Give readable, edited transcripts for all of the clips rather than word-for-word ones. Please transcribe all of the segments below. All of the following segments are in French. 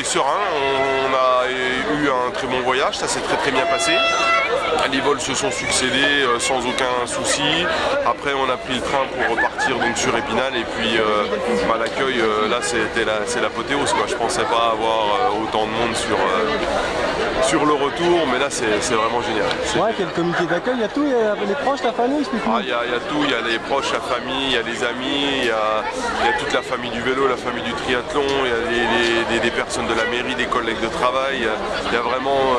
serein, on a eu un très bon voyage, ça s'est très bien passé. Les vols se sont succédés sans aucun souci. Après on a pris le train pour repartir donc sur Épinal et puis l'accueil là c'est l'apothéose quoi. Je pensais pas avoir autant de monde sur le retour, mais là c'est vraiment génial. Ouais, quel comité d'accueil, il y a tout, il y a les proches, la famille, explique-moi. Il y a tout, il y a les proches, la famille, il y a les amis, il y a toute la famille du vélo, la famille du triathlon, il y a des personnes de la mairie, des collègues de travail, il y a vraiment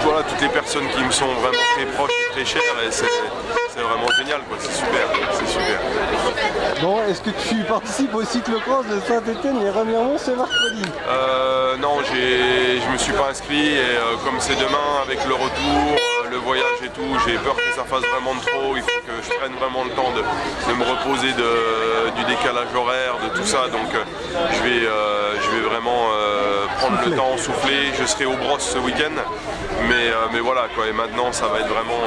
voilà, toutes les personnes qui me sont vraiment très proches et très chères et c'est vraiment génial quoi, c'est super. Bon, est-ce que tu participes au cyclocross de Saint-Étienne et Remiremont ce mercredi? Non, je me suis pas inscrit et comme c'est demain avec le retour, le voyage et tout, j'ai peur que ça fasse vraiment trop, il faut que je prenne vraiment le temps de me reposer du décalage horaire, de tout ça, donc je vais vraiment prendre le temps, souffler, je serai aux brosses ce week-end, mais voilà quoi, et maintenant ça va être vraiment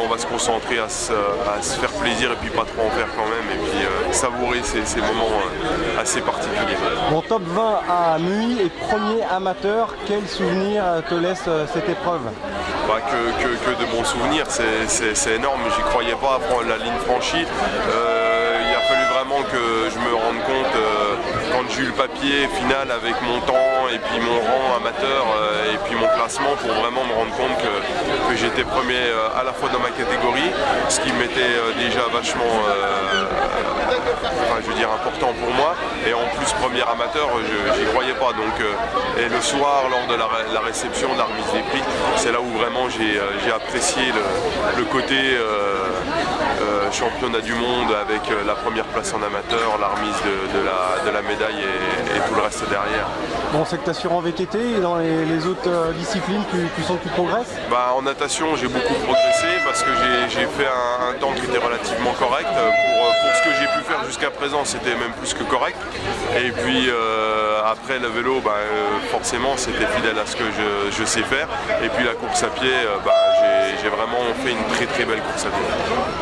on va se concentrer à se faire plaisir et puis pas trop en faire quand même et puis savourer ces moments assez particuliers. Bon, top 20 à Muy et premier amateur, quel souvenir te laisse cette épreuve? Que de bons souvenirs, c'est énorme, j'y croyais pas à prendre la ligne franchie. Il a fallu vraiment que je me rende compte quand j'ai eu le papier final avec mon temps et puis mon rang amateur et puis mon classement pour vraiment me rendre compte que j'étais premier à la fois dans ma catégorie, ce qui m'était déjà vachement important pour moi, et en plus premier amateur, j'y croyais pas, donc et le soir lors de la réception de la remise des prix, c'est là où vraiment j'ai apprécié le côté championnat du monde avec la première place en amateur, la remise de la médaille et tout le reste derrière. Bon, c'est que tu as sur en VTT et dans les autres disciplines, tu sens que tu progresses? En natation, j'ai beaucoup progressé parce que j'ai fait un temps qui était relativement correct. Pour ce que j'ai pu faire jusqu'à présent, c'était même plus que correct. Et puis après le vélo, forcément, c'était fidèle à ce que je sais faire. Et puis la course à pied, j'ai vraiment fait une très belle course à pied.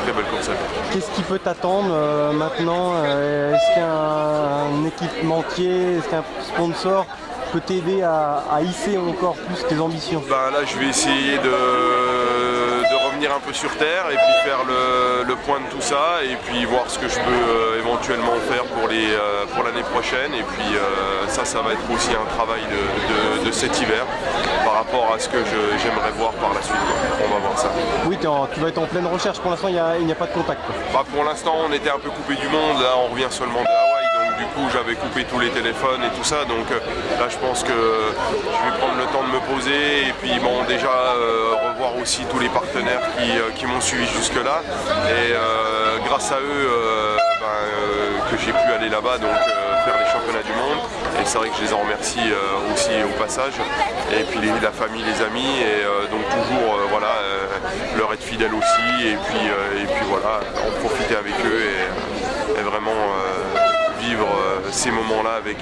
Très belle course à pied. Qu'est-ce qui peut t'attendre maintenant? Est-ce qu'un équipementier, est-ce qu'un sponsor peut t'aider à hisser encore plus tes ambitions? Là, je vais essayer de revenir un peu sur terre et puis faire le point de tout ça et puis voir ce que je peux éventuellement faire pour l'année prochaine, et puis ça va être aussi un travail de cet hiver par rapport à ce que j'aimerais voir par la suite quoi. On va voir ça. Oui, tu vas être en pleine recherche, pour l'instant il n'y a pas de contact quoi. Pour l'instant on était un peu coupé du monde, là on revient seulement de Hawaï, donc du coup j'avais coupé tous les téléphones et tout ça, donc là je pense que je vais prendre le temps de me poser et puis déjà revoir aussi tous les partenaires qui m'ont suivi jusque là, et grâce à eux que j'ai pu aller là-bas, donc faire les championnats du monde, et c'est vrai que je les en remercie aussi au passage, et puis la famille, les amis, et donc toujours leur être fidèle aussi, et puis voilà, en profiter avec eux et vraiment vivre ces moments-là avec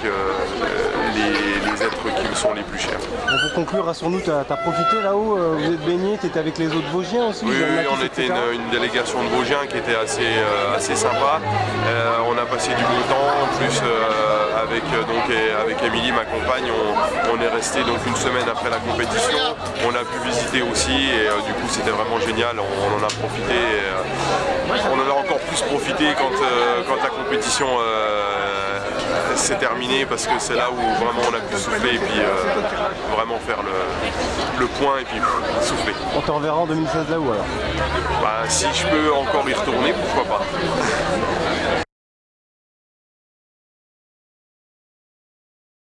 les êtres qui me sont les plus chers. Bon, pour conclure, rassure-nous, tu as profité là-haut, vous êtes baigné, tu étais avec les autres Vosgiens aussi? Oui, on était une délégation de Vosgiens qui était assez sympa. On a passé du bon temps, en plus avec Émilie, ma compagne, on est resté donc une semaine après la compétition. On a pu visiter aussi et du coup c'était vraiment génial, on en a profité. On en a encore plus profité quand la compétition s'est terminée, parce que c'est là où vraiment on a pu souffler et puis vraiment faire le point et puis souffler. On te reverra en 2016 là-haut alors? Si je peux encore y retourner, pourquoi pas.